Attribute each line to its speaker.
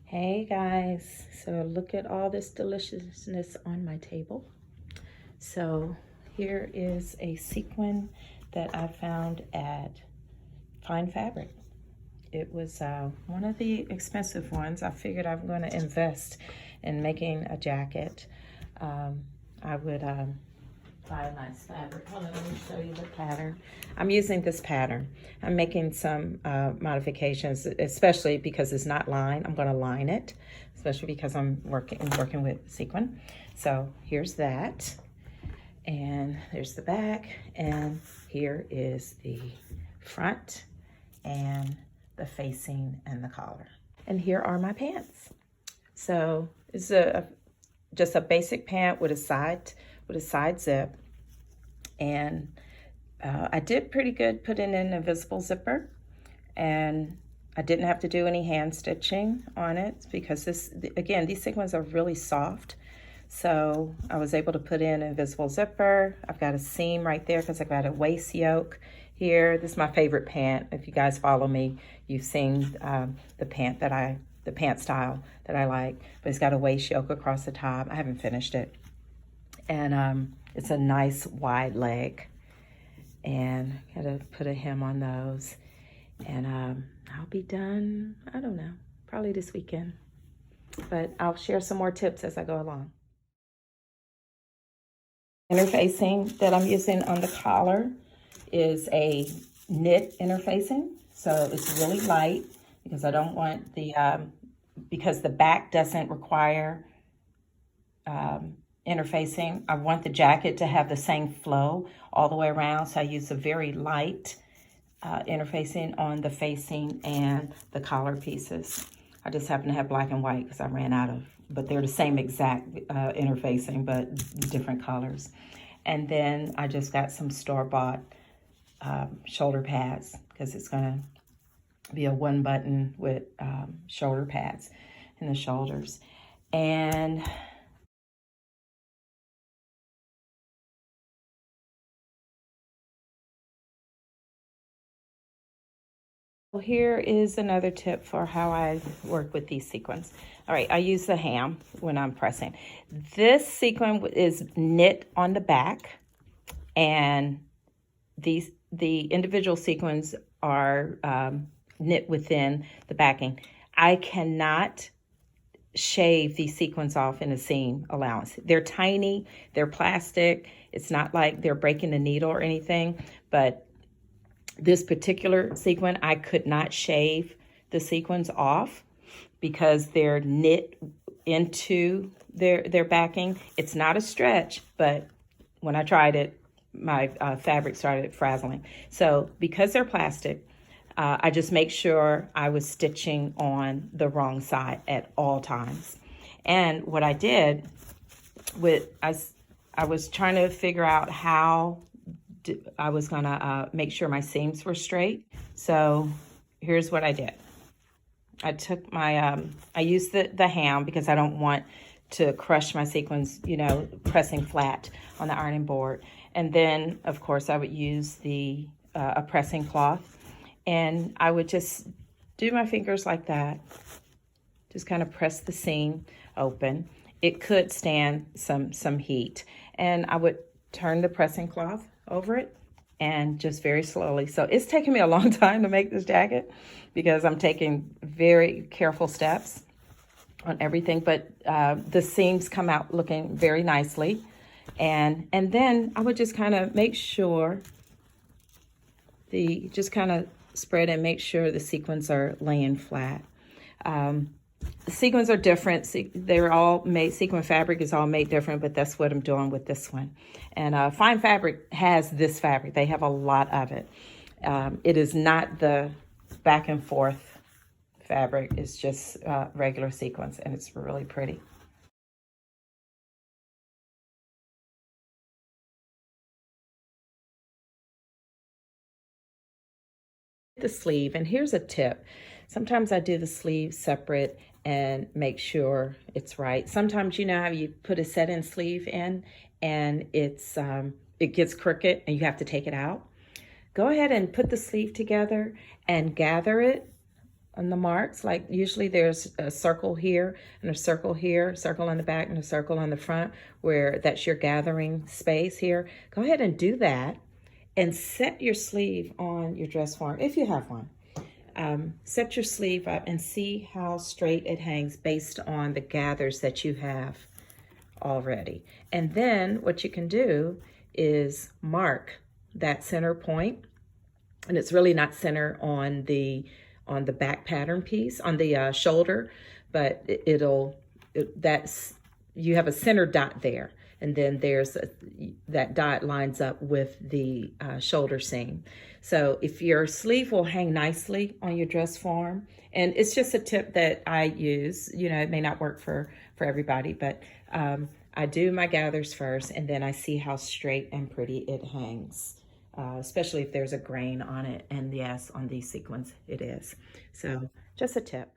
Speaker 1: Hey guys, so look at all this deliciousness on my table. So here is a sequin that I found at Fine Fabric. It was one of the expensive ones. I figured I'm going to invest in making a jacket. I would buy a nice fabric. Hold on, let me show you the pattern. I'm using this pattern. I'm making some modifications, especially because it's not lined. I'm going to line it, especially because I'm working with sequin. So here's that, and there's the back, and here is the front, and the facing and the collar. And here are my pants. So it's just a basic pant with a side zip, and I did pretty good putting in an invisible zipper, and I didn't have to do any hand stitching on it because again, these sequins are really soft. So I was able to put in an invisible zipper. I've got a seam right there because I've got a waist yoke here. This is my favorite pant. If you guys follow me, you've seen the pant style that I like, but it's got a waist yoke across the top. I haven't finished it. And it's a nice wide leg, and gotta put a hem on those. And I'll be done, I don't know, probably this weekend, but I'll share some more tips as I go along. Interfacing that I'm using on the collar is a knit interfacing, so it's really light because I don't want because the back doesn't require interfacing. I want the jacket to have the same flow all the way around, so I use a very light interfacing on the facing and the collar pieces. I just happen to have black and white because I ran out of, but they're the same exact interfacing, but different colors. And then I just got some store-bought shoulder pads because it's gonna be a one button with shoulder pads in the shoulders. And well, here is another tip for how I work with these sequins. All right, I use the ham when I'm pressing. This sequin is knit on the back, and the individual sequins are knit within the backing. I cannot shave these sequins off in a seam allowance. They're tiny, they're plastic. It's not like they're breaking the needle or anything, but this particular sequin, I could not shave the sequins off because they're knit into their backing. It's not a stretch, but when I tried it, my fabric started frazzling. So because they're plastic, I just make sure I was stitching on the wrong side at all times. And what I did I was trying to figure out how I was gonna make sure my seams were straight. So here's what I did. I took my, I used the ham because I don't want to crush my sequins, you know, pressing flat on the ironing board. And then, of course, I would use a pressing cloth, and I would just do my fingers like that, just kind of press the seam open. It could stand some heat, and I would turn the pressing cloth over it and just very slowly. So it's taken me a long time to make this jacket because I'm taking very careful steps on everything, but the seams come out looking very nicely. And then I would just kind of make sure just kind of spread and make sure the sequins are laying flat. The sequins are different. They're all made, sequin fabric is all made different, but that's what I'm doing with this one. And Fine Fabric has this fabric. They have a lot of it. It is not the back and forth fabric. It's just regular sequins, and it's really pretty. The sleeve, and here's a tip. Sometimes I do the sleeve separate and make sure it's right. Sometimes, you know how you put a set-in sleeve in and it gets crooked and you have to take it out. Go ahead and put the sleeve together and gather it on the marks. Like usually there's a circle here and a circle here, circle on the back and a circle on the front, where that's your gathering space here. Go ahead and do that and set your sleeve on your dress form if you have one. Set your sleeve up and see how straight it hangs based on the gathers that you have already. And then what you can do is mark that center point, and it's really not center on the back pattern piece, on the shoulder, but you have a center dot there, and then that dot lines up with the shoulder seam. So if your sleeve will hang nicely on your dress form, and it's just a tip that I use, you know, it may not work for everybody, but I do my gathers first, and then I see how straight and pretty it hangs. Especially if there's a grain on it, and yes, on these sequins it is. So just a tip.